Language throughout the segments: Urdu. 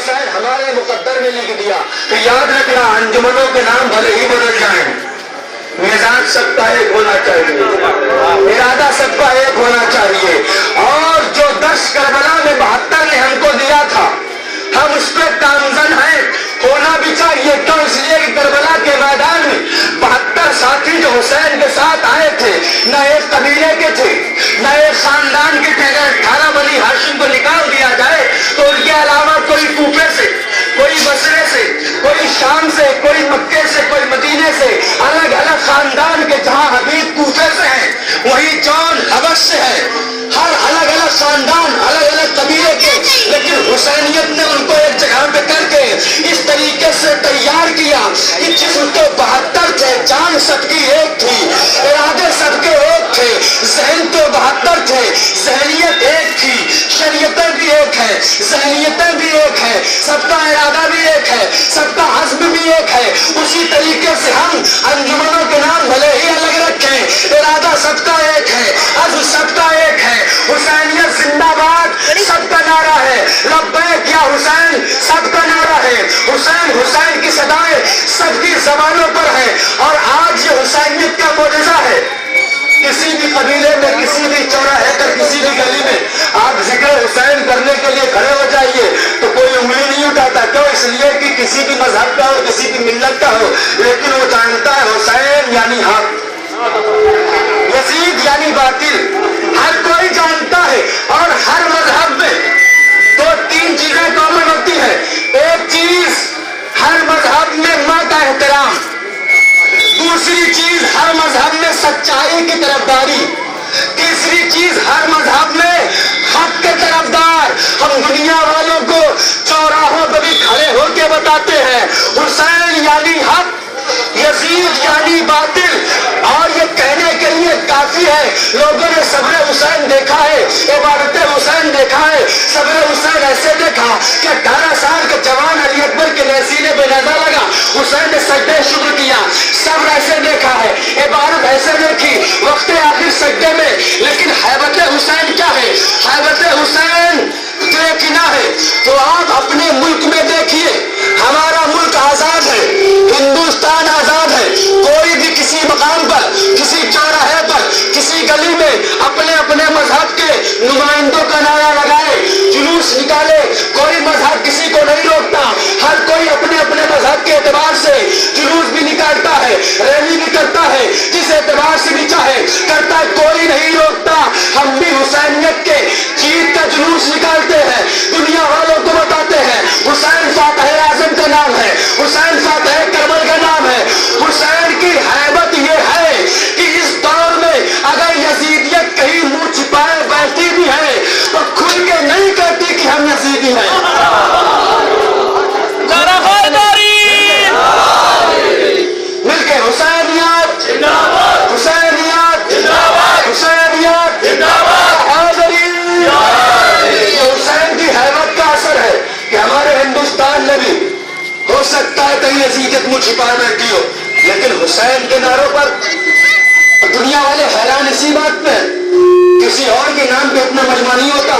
حسین ہمارے مقدر میں لکھ دیا کہ یاد رکھنا انجمنوں کے نام بھلے ہی بدل جائیں، مزاج سب کا ایک ہونا چاہیے، ارادہ سب کا ایک ہونا چاہیے، اور جو درس کربلا میں 72 نے ہم کو دیا تھا ہم اس پہ کامزن ہیں، ہونا بھی چاہیے۔ کیوں؟ اس لیے کہ کربلا کے میدان میں 72 ساتھی جو حسین کے ساتھ آئے تھے نہ ایک قبیلے کے تھے نہ ایک خاندان کے تھے۔ اگر 18 بنی ہاشم کو نکال دیا جائے تو ان کے علاوہ کوئی کوفے سے، کوئی بصرے سے، کوئی شام سے، کوئی مکے سے، کوئی مدینے سے، الگ الگ خاندان کے، جہاں حبیب کوفے سے ہیں وہی جون حبش سے ہے، ہر الگ الگ خاندان الگ الگ قبیلے کے، لیکن حسینیت نے ان کو ایک جگہ پہ کر کے اس طریقے سے تیار کیا کہ جسم تو 72 تھے، جان سب کی ایک تھی، ارادے سب کے ایک تھے، ذہن تو 72 تھے، ذہنیت ایک تھی، شریعتیں بھی ایک ہے، ذہنیتیں بھی ایک ہے، سب کا ارادہ بھی ایک ہے، سب کا عزم بھی ایک ہے۔ اسی طریقے سے ہم انجمنوں کے نام بھلے ہی الگ رکھیں، ارادہ سب کا ایک ہے، عزم سب کا ایک ہے، حسینیت زندہ باد سب کا نعرہ ہے، لبیک یا حسین سب کا نعرہ ہے، حسین حسین کی صدائیں سب کی زبانوں پر ہے۔ اور آج یہ حسینیت کا معجزہ ہے، کسی بھی قبیلے میں، کسی بھی چوراہے پر، کسی بھی گلی میں آپ ذکر حسین کرنے کے لیے کھڑے ہو جائیے تو کوئی انگلی نہیں اٹھاتا۔ کیوں؟ اس لیے کہ کسی بھی مذہب کا ہو، کسی بھی ملت کا ہو، لیکن وہ جانتا ہے حسین یعنی حق، یزید یعنی باطل، ہر کوئی جانتا ہے۔ اور ہر مذہب میں 2-3 چیزیں کامن ہوتی ہیں۔ ایک چیز ہر مذہب میں ماں کا احترام، دوسری چیز ہر مذہب میں سچائی کی طرفداری، تیسری چیز ہر مذہب میں حق کے طرفدار۔ ہم دنیا والوں کو چوراہوں پہ بھی کھڑے ہو کے بتاتے ہیں حسین یعنی حق، یزید یعنی باطل، اور یہ کہنے کے لیے کافی ہے۔ لوگوں نے صبر حسین دیکھا ہے، عبادت حسین دیکھا ہے، صبر حسین ایسے دیکھا کہ 18 سال کے جوان علی اکبر کے سینے پہ نیزہ لگا، حسین نے سجدے شکر کیا، صبر ایسے دیکھا ہے، عبادت ایسے دیکھی وقت آخر سجدے میں۔ لیکن حیبت حسین کیا ہے؟ حیبت حسین دیکھنا ہے تو آپ اپنے ملک میں دیکھیے، ہمارا ملک آزاد ہے، ہندوستان آزاد ہے، کوئی بھی کسی مقام پر، کسی چوراہے پر، کسی گلی میں اپنے اپنے مذہب کے نمائندوں کا نعرہ لگائے، جلوس نکالے، کوئی مذہب کسی کو نہیں روکتا، ہر کوئی اپنے اپنے مذہب کے اعتبار سے جلوس بھی نکالتا ہے، ریلی بھی کرتا ہے، جس اعتبار سے بھی چاہے کرتا ہے، کوئی نہیں روکتا۔ ہم بھی حسینیت کے جیت کا جلوس نکالتے ہیں، دنیا والوں کو بتاتے ہیں حسین فاتح اعظم کا نام ہے، حسین فاتح کربل کا نام ہے۔ حسین کی حیبت یہ ہے کہ اس دور میں اگر یزیدیت کہیں منہ چھپائے بیٹھی بھی ہے تو کھل کے نہیں کہتی کہ ہم یزیدی ہیں۔ مل کے حسینیت حسینیت حسینیت حاضرین۔ حسین کی حیبت کا اثر ہے کہ ہمارے ہندوستان میں بھی ہو سکتا ہے کہیں یزیدیت منہ چھپائے بیٹھی ہو، لیکن حسین کے نعروں پر دنیا والے حیران اسی بات میں، کسی اور کے نام پہ اتنا مجمع نہیں ہوتا۔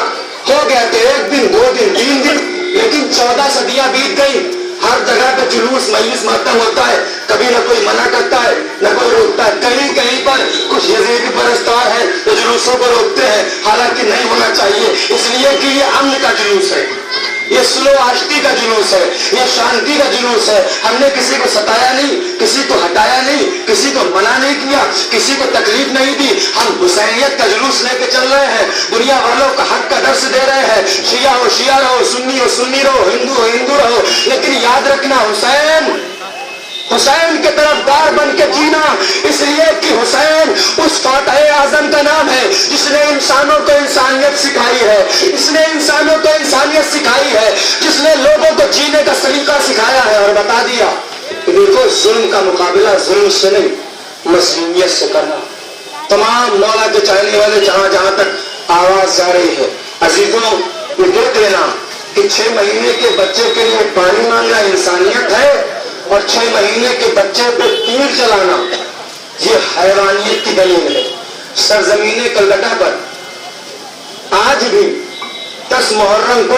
ہو گیا تو 1 دن 2 دن 3 دن، لیکن 14 صدیاں بیت گئی، ہر جگہ پہ جلوس مجلس ماتم ہوتا ہے، کبھی نہ کوئی منع کرتا ہے نہ کوئی روکتا ہے۔ کہیں کہیں پر کچھ یزیدی پرستار ہیں جو جلوسوں کو روکتے ہیں، حالانکہ نہیں ہونا چاہیے، اس لیے کہ یہ امن کا جلوس ہے، یہ سلو آشتی کا جلوس ہے، یہ شانتی کا جلوس ہے۔ ہم نے کسی کو ستایا نہیں، کسی کو ہٹایا نہیں، کسی کو منع نہیں کیا، کسی کو تکلیف نہیں دی۔ ہم حسینیت کا جلوس لے کے چل رہے ہیں، دنیا والوں کا حق کا درس دے رہے ہیں، شیعہ ہو شیعہ رہو، سنی ہو سنی رہو، ہندو ہو ہندو رہو، لیکن یاد رکھنا حسین کے طرفدار بن کے جینا، اس لیے کہ حسین اس فاتح اعظم کا نام ہے جس نے انسانوں کو انسانیت سکھائی ہے، اس نے انسانوں کو انسانیت سکھائی ہے، جس نے لوگوں کو جینے کا سلیقہ سکھایا ہے اور بتا دیا کہ دیکھو ظلم کا مقابلہ ظلم سے نہیں مظلومیت سے کرنا۔ تمام مولا کے چاہنے والے جہاں جہاں تک آواز جا رہی ہے، عزیزوں یہ دیکھ لینا کہ 6 مہینے کے بچے کے لیے پانی مانگنا انسانیت ہے، اور 6 مہینے کے بچے پہ تیر چلانا یہ حیوانیت کی دلیل ہے۔ سرزمین کلکتہ پر آج بھی 10 محرم کو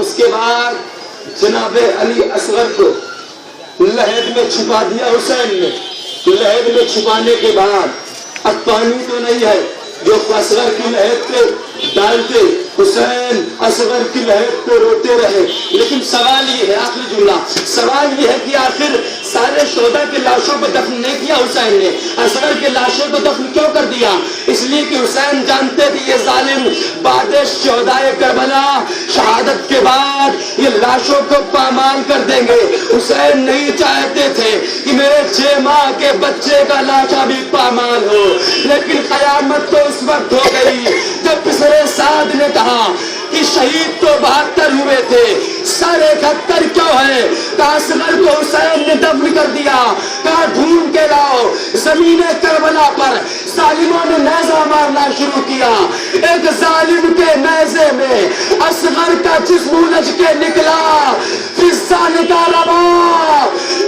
اس کے بعد جناب علی اصغر کو لحد میں چھپا دیا حسین نے. لحد میں چھپانے کے بعد اب پانی تو نہیں ہے جو اصغر کی لحد پہ ڈالتے. حسین اصغر کی لحد پہ روتے رہے. لیکن سوال یہ ہے, آخری جملہ, سوال یہ ہے کہ آخر سارے شہداء کے لاشوں کو دفن نہیں کیا حسین نے, اصغر کے لاشوں کو دفن کیوں کر دیا؟ اس لیے کہ حسین جانتے تھے یہ ظالم بعد شہداء کربلا شہادت کے بعد یہ لاشوں کو پامال کر دیں گے. حسین نہیں چاہتے تھے کہ میرے 6 ماہ کے بچے کا لاشا بھی پامال ہو. لیکن قیامت تو اس وقت ہو گئی جب پسرے سعد نے کہا کہ شہید تو 72 ہوئے تھے, سارے 71 کیوں ہے؟ کہا اصغر کو حسین نے دفن کر دیا. کہا ڈھونڈ کے لاؤ. زمین کربلا پر ظالموں نے نیزہ مارنا شروع کیا. ایک ظالم کے نیزے میں اصغر کا جسم الجھ کے نکلا. فضا نکالا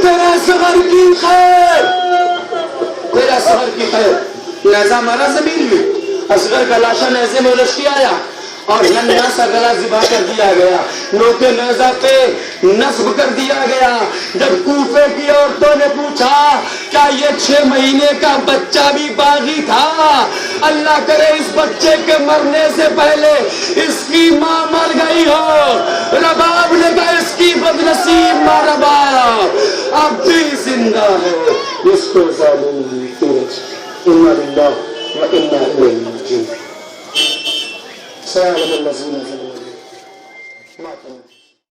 تیرے اصغر کی خیر, تیرے اصغر کی خیر. نیزہ مارا زمین میں, اصغر کا لاشا نیزے میں الجھ کے آیا اور ننھا سا گلا ذبح کر دیا گیا. نوکے نیزہ پہ نصب کر دیا گیا. جب کوفے کی عورتوں نے پوچھا کیا یہ 6 مہینے کا بچہ بھی باغی تھا؟ اللہ کرے اس بچے کے مرنے سے پہلے اس کی ماں مر گئی ہو. رباب نے کہا اس کی بدنصیب ماں رباب اب بھی زندہ ہے, اس کو ظالم انا للہ و انا الیہ راجعون. سلام الذین